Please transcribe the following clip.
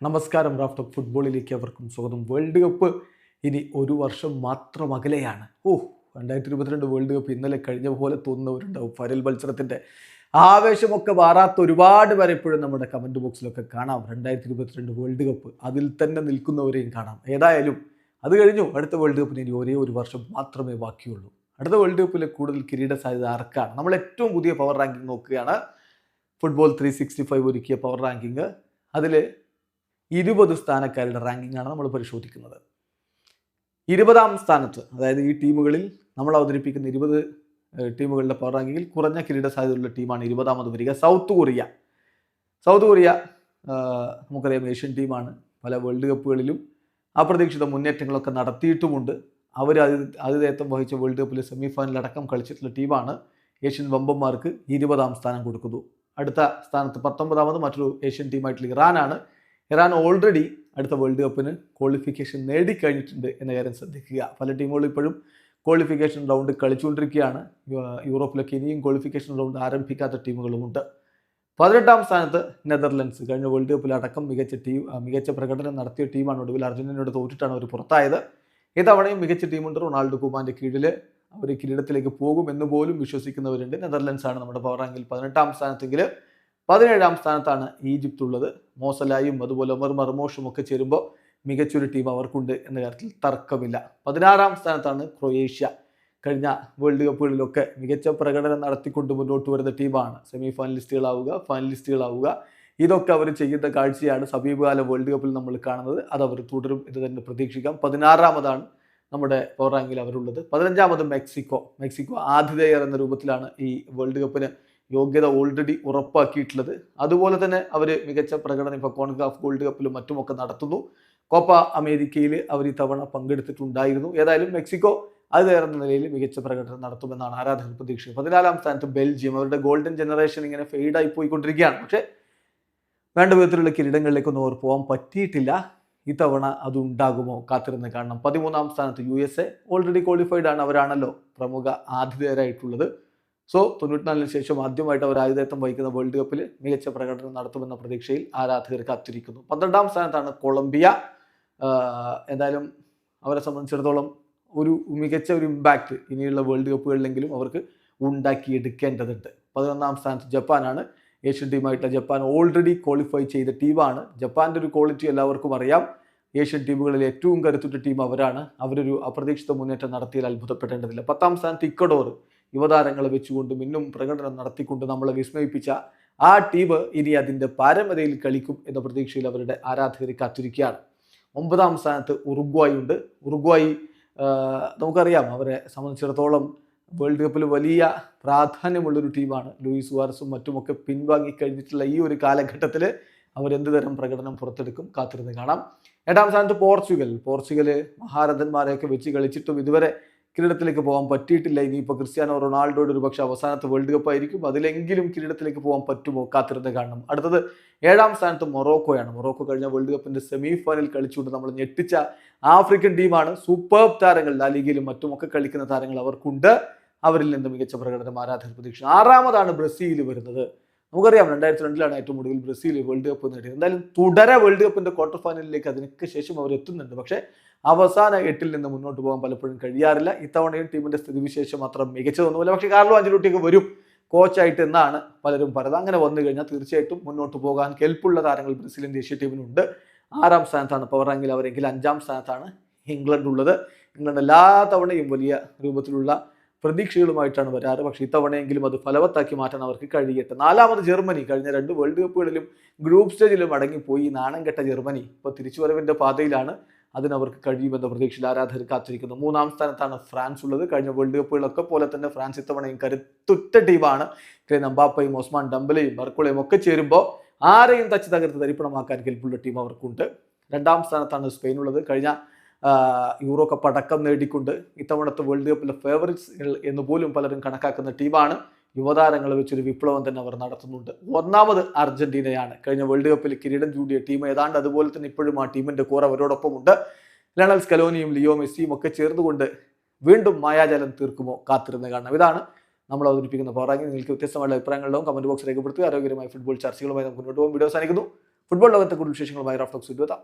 നമസ്കാരം. Raf talk ഫുട്ബോളിലേക്ക് അവർക്കും സ്വാഗതം. വേൾഡ് കപ്പ് ഇനി ഒരു വർഷം മാത്രം അകലെയാണ്. 2022 വേൾഡ് കപ്പ് ഇന്നലെ കഴിഞ്ഞ പോലെ തോന്നുന്നവരുണ്ടാവും. ഫരൽ മത്സരത്തിൻ്റെ ആവേശമൊക്കെ മാറാത്ത ഒരുപാട് പേരെ ഇപ്പോഴും നമ്മുടെ കമൻറ്റ് ബോക്സിലൊക്കെ കാണാം. 2022 വേൾഡ് കപ്പ് അതിൽ തന്നെ നിൽക്കുന്നവരെയും കാണാം. ഏതായാലും അത് കഴിഞ്ഞു. അടുത്ത വേൾഡ് കപ്പിന് ഇനി ഒരേ ഒരു വർഷം മാത്രമേ ബാക്കിയുള്ളൂ. അടുത്ത വേൾഡ് കപ്പിലെ കൂടുതൽ കിരീട സാധ്യത ആർക്കാണ്? നമ്മൾ ഏറ്റവും പുതിയ പവർ റാങ്കിങ് നോക്കുകയാണ്. ഫുട്ബോൾ 365 ഒരുക്കിയ പവർ റാങ്കിങ്. അതിൽ 20 സ്ഥാനക്കാരുടെ റാങ്കിങ് ആണ് നമ്മൾ പരിശോധിക്കുന്നത്. 20ാം സ്ഥാനത്ത്, അതായത് ഈ ടീമുകളിൽ നമ്മൾ അവതരിപ്പിക്കുന്ന 20 ടീമുകളുടെ പവർ റാങ്കിങ്ങിൽ കുറഞ്ഞ കിരീട സാധ്യതയുള്ള ടീമാണ് 20ാമത് വരിക. സൗത്ത് കൊറിയ നമുക്കറിയാം, ഏഷ്യൻ ടീമാണ്. പല വേൾഡ് കപ്പുകളിലും അപ്രതീക്ഷിത മുന്നേറ്റങ്ങളൊക്കെ നടത്തിയിട്ടുമുണ്ട്. അവർ ആതിഥേയത്വം വഹിച്ച വേൾഡ് കപ്പിൽ സെമി ഫൈനൽ അടക്കം കളിച്ചിട്ടുള്ള ടീമാണ്. ഏഷ്യൻ വമ്പന്മാർക്ക് 20ാം സ്ഥാനം കൊടുക്കുന്നു. അടുത്ത സ്ഥാനത്ത് 19ാമത് മറ്റൊരു ഏഷ്യൻ ടീമായിട്ടുള്ള ഇറാനാണ്. ഇറാൻ ഓൾറെഡി അടുത്ത വേൾഡ് കപ്പിന് ക്വാളിഫിക്കേഷൻ നേടിക്കഴിഞ്ഞിട്ടുണ്ട് എന്ന കാര്യം ശ്രദ്ധിക്കുക. പല ടീമുകളും ഇപ്പോഴും ക്വാളിഫിക്കേഷൻ റൗണ്ട് കളിച്ചുകൊണ്ടിരിക്കുകയാണ്. യൂറോപ്പിലൊക്കെ ഇനിയും ക്വാളിഫിക്കേഷൻ റൗണ്ട് ആരംഭിക്കാത്ത ടീമുകളുമുണ്ട്. 18ാം സ്ഥാനത്ത് നെതർലൻഡ്സ്. കഴിഞ്ഞ വേൾഡ് കപ്പിലടക്കം മികച്ച പ്രകടനം നടത്തിയ ടീമാണ്. ഒടുവിൽ അർജന്റീനയോട് തോറ്റിട്ടാണ് അവർ പുറത്തായത്. ഇത്തവണയും മികച്ച ടീമുണ്ട്. റൊണാൾഡോ കുമാൻ്റെ കീഴിൽ അവർ കിരീടത്തിലേക്ക് പോകുമെന്ന് പോലും വിശ്വസിക്കുന്നവരുണ്ട്. നെതർലൻഡ്സ് ആണ് നമ്മുടെ പവർ റാങ്കിൽ 18ാം സ്ഥാനത്തെങ്കിൽ 17ാം സ്ഥാനത്താണ് ഈജിപ്ത് ഉള്ളത്. മോസലായും അതുപോലെ ഒമർ മർമോഷും ഒക്കെ ചേരുമ്പോൾ മികച്ചൊരു ടീം അവർക്കുണ്ട് എന്ന കാര്യത്തിൽ തർക്കമില്ല. 16ാം സ്ഥാനത്താണ് ക്രൊയേഷ്യ. കഴിഞ്ഞ വേൾഡ് കപ്പുകളിലൊക്കെ മികച്ച പ്രകടനം നടത്തിക്കൊണ്ട് മുന്നോട്ട് വരുന്ന ടീമാണ്. സെമി ഫൈനലിസ്റ്റുകളാവുക ഇതൊക്കെ അവർ ചെയ്യുന്ന കാഴ്ചയാണ് സമീപകാല വേൾഡ് കപ്പിൽ നമ്മൾ കാണുന്നത്. അത് അവർ തുടരും എന്ന് തന്നെ പ്രതീക്ഷിക്കാം. 16ാമതാണ് നമ്മുടെ പവർ റാങ്കിൽ അവരുള്ളത്. 15ാമത് മെക്സിക്കോ ആതിഥേയർ എന്ന രൂപത്തിലാണ് ഈ വേൾഡ് കപ്പിന് യോഗ്യത ഓൾറെഡി ഉറപ്പാക്കിയിട്ടുള്ളത്. അതുപോലെ തന്നെ അവർ മികച്ച പ്രകടനം ഇപ്പോൾ കോൺകാഫ് ഗോൾഡ് കപ്പിലും മറ്റുമൊക്കെ നടത്തുന്നു. കോപ്പ അമേരിക്കയിൽ അവർ ഇത്തവണ പങ്കെടുത്തിട്ടുണ്ടായിരുന്നു. ഏതായാലും മെക്സിക്കോ അത് നേർന്ന നിലയിൽ മികച്ച പ്രകടനം നടത്തുമെന്നാണ് ആരാധകർ പ്രതീക്ഷ. 14ാം സ്ഥാനത്ത് ബെൽജിയം. അവരുടെ ഗോൾഡൻ ജനറേഷൻ ഇങ്ങനെ ഫെയ്ഡായി പോയിക്കൊണ്ടിരിക്കുകയാണ്. പക്ഷേ വേണ്ട വിധത്തിലുള്ള കിരീടങ്ങളിലേക്കൊന്നും അവർ പോകാൻ പറ്റിയിട്ടില്ല. ഇത്തവണ അതുണ്ടാകുമോ? കാത്തിരുന്ന് കാണണം. 13ാം സ്ഥാനത്ത് USA. ഓൾറെഡി ക്വാളിഫൈഡ് ആണ്. അവരാണല്ലോ പ്രമുഖ ആതിഥേയരായിട്ടുള്ളത്. 94 ശേഷം ആദ്യമായിട്ട് അവർ ആതിഥേയത്വം വഹിക്കുന്ന വേൾഡ് കപ്പിൽ മികച്ച പ്രകടനം നടത്തുമെന്ന പ്രതീക്ഷയിൽ ആരാധകർ കാത്തിരിക്കുന്നു. 12ാം സ്ഥാനത്താണ് കൊളംബിയ. എന്തായാലും അവരെ സംബന്ധിച്ചിടത്തോളം മികച്ച ഒരു ഇമ്പാക്റ്റ് ഇനിയുള്ള വേൾഡ് കപ്പുകളിലെങ്കിലും അവർക്ക് ഉണ്ടാക്കിയെടുക്കേണ്ടതുണ്ട്. 11ാം സ്ഥാനത്ത് ജപ്പാനാണ്. ഏഷ്യൻ ടീമായിട്ടുള്ള ജപ്പാൻ ഓൾറെഡി ക്വാളിഫൈ ചെയ്ത ടീമാണ്. ജപ്പാൻ്റെ ഒരു ക്വാളിറ്റി എല്ലാവർക്കും അറിയാം. ഏഷ്യൻ ടീമുകളിൽ ഏറ്റവും കരുത്തുറ്റ ടീം അവരാണ്. അവരൊരു അപ്രതീക്ഷിത മുന്നേറ്റം നടത്തിയാൽ അത്ഭുതപ്പെടേണ്ടതില്ല. 10ാം സ്ഥാനത്ത് ഇക്വഡോർ. യുവതാരങ്ങളെ വെച്ചുകൊണ്ട് മിന്നും പ്രകടനം നടത്തിക്കൊണ്ട് നമ്മളെ വിസ്മയിപ്പിച്ച ആ ടീം ഇനി അതിൻ്റെ പാരമ്പര്യയിൽ കളിക്കും എന്ന പ്രതീക്ഷയിൽ അവരുടെ ആരാധകരെ കാത്തിരിക്കുകയാണ്. 9ാം സ്ഥാനത്ത് ഉറുഗ്വായി ഉണ്ട്. ഉറുഗ്വായി നമുക്കറിയാം, അവരെ സംബന്ധിച്ചിടത്തോളം വേൾഡ് കപ്പിൽ വലിയ പ്രാധാന്യമുള്ളൊരു ടീമാണ്. ലൂയിസ് സുവാരസും മറ്റുമൊക്കെ പിൻവാങ്ങിക്കഴിഞ്ഞിട്ടുള്ള ഈ ഒരു കാലഘട്ടത്തിൽ അവരെന്ത് തരം പ്രകടനം പുറത്തെടുക്കും? കാത്തിരുന്ന് കാണാം. 8ാം സ്ഥാനത്ത് പോർച്ചുഗൽ മഹാരഥന്മാരെയൊക്കെ വെച്ച് കളിച്ചിട്ടും ഇതുവരെ കിരീടത്തിലേക്ക് പോകാൻ പറ്റിയിട്ടില്ല. ഇനിയിപ്പോൾ ക്രിസ്ത്യാനോ റൊണാൾഡോയുടെ ഒരു പക്ഷേ അവസാനത്തെ വേൾഡ് കപ്പ് ആയിരിക്കും. അതിലെങ്കിലും കിരീടത്തിലേക്ക് പോകാൻ പറ്റുമോ? കാത്തിരുന്ന് കാണണം. അടുത്തത് 7ാം സ്ഥാനത്ത് മൊറോക്കോയാണ്. മൊറോക്കോ കഴിഞ്ഞ വേൾഡ് കപ്പിന്റെ സെമി ഫൈനൽ കളിച്ചുകൊണ്ട് നമ്മൾ ഞെട്ടിച്ച ആഫ്രിക്കൻ ടീമാണ്. സൂപ്പർ താരങ്ങൾ, ലാ ലീഗയിലും മറ്റുമൊക്കെ കളിക്കുന്ന താരങ്ങൾ അവർക്കുണ്ട്. അവരിൽ നിന്ന് മികച്ച പ്രകടനം ആരാധകർ പ്രതീക്ഷ. 6ാമതാണ് ബ്രസീൽ വരുന്നത്. നമുക്കറിയാം 2002 ഏറ്റവും ഒടുവിൽ ബ്രസീൽ വേൾഡ് കപ്പ് നേടിയത്. എന്തായാലും തുടരെ വേൾഡ് കപ്പിന്റെ ക്വാർട്ടർ ഫൈനലിലേക്ക് അതിനൊക്കെ ശേഷം അവർ എത്തുന്നുണ്ട്. പക്ഷേ അവസാന 8ൽ നിന്ന് മുന്നോട്ട് പോകാൻ പലപ്പോഴും കഴിയാറില്ല. ഇത്തവണയും ടീമിന്റെ സ്ഥിതിവിശേഷം അത്ര മികച്ചതൊന്നുമില്ല. പക്ഷേ കാർലോ അഞ്ചലോട്ടിയൊക്കെ വരും കോച്ചായിട്ട് എന്നാണ് പലരും പറയുന്നത്. അങ്ങനെ വന്നു കഴിഞ്ഞാൽ തീർച്ചയായിട്ടും മുന്നോട്ട് പോകാൻ കെൽപ്പുള്ള താരങ്ങൾ ബ്രസീലിയൻ ദേശീയ ടീമിനുണ്ട്. 6ാം സ്ഥാനത്താണ് പവർ റാങ്കിൽ അവരെങ്കിൽ. 5ാം സ്ഥാനത്താണ് ഇംഗ്ലണ്ട് ഉള്ളത്. ഇംഗ്ലണ്ട് എല്ലാ തവണയും വലിയ രൂപത്തിലുള്ള പ്രതീക്ഷകളുമായിട്ടാണ് വരാറ്. പക്ഷേ ഇത്തവണയെങ്കിലും അത് ഫലവത്താക്കി മാറ്റാൻ അവർക്ക് കഴിയട്ടെ. 4ാമത് ജർമ്മനി. കഴിഞ്ഞ 2 വേൾഡ് കപ്പുകളിലും ഗ്രൂപ്പ് സ്റ്റേജിലും അടങ്ങിപ്പോയി നാണം കെട്ട ജർമ്മനി ഇപ്പോൾ തിരിച്ചുവരവിൻ്റെ പാതയിലാണ്. അതിനവർക്ക് കഴിയുമെന്ന പ്രതീക്ഷയിൽ ആരാധകർ കാത്തിരിക്കുന്നു. 3ാം സ്ഥാനത്താണ് ഫ്രാൻസ് ഉള്ളത്. കഴിഞ്ഞ വേൾഡ് കപ്പുകളൊക്കെ പോലെ തന്നെ ഫ്രാൻസ് ഇത്തവണയും കരുത്തുറ്റ ടീമാണ്. എംബാപ്പയും ഒസ്മാൻ ഡംബലയും ബർക്കുളയും ഒക്കെ ചേരുമ്പോൾ ആരെയും തച്ച് തകർത്ത് തരിപ്പണമാക്കാൻ കെൽപ്പുള്ള ടീം അവർക്കുണ്ട്. 2ാം സ്ഥാനത്താണ് സ്പെയിൻ ഉള്ളത്. കഴിഞ്ഞ യൂറോ കപ്പ് അടക്കം നേടിക്കൊണ്ട് ഇത്തവണത്തെ വേൾഡ് കപ്പിലെ ഫേവറിറ്റ്സ് എന്ന് പോലും പലരും കണക്കാക്കുന്ന ടീമാണ്. യുവതാരങ്ങളെ വെച്ചൊരു വിപ്ലവം തന്നെ അവർ നടത്തുന്നുണ്ട്. 1ാമത് അർജന്റീനയാണ്. കഴിഞ്ഞ വേൾഡ് കപ്പിൽ കിരീടം ചൂടിയ ടീം. ഏതാണ്ട് അതുപോലെ തന്നെ ഇപ്പോഴും ആ ടീമിന്റെ കോർ അവരോടൊപ്പമുണ്ട്. ലയണൽ സ്കലോനിയും ലിയോ മെസ്സിയും ഒക്കെ ചേർന്നുകൊണ്ട് വീണ്ടും മായാജാലം തീർക്കുമോ? കാത്തിരുന്ന് കാണണം. ഇതാണ് നമ്മൾ അവതരിപ്പിക്കുന്ന പവർ റാങ്കിങ്. നിങ്ങൾക്ക് വ്യത്യസ്തമായ അഭിപ്രായങ്ങളുണ്ടാവും. കമന്റ് ബോക്സ് രേഖപ്പെടുത്തുക. ആരോഗ്യകരമായ ഫുട്ബോൾ ചർച്ചകളുമായി നമുക്ക് മുന്നോട്ട് പോകും. വീഡിയോ അവസാനിക്കുന്നു. ഫുട്ബോൾ ലോകത്തെ കൂടുതൽ വിശേഷങ്ങളുമായി റാഫ് ടോക്സ് എത്താം.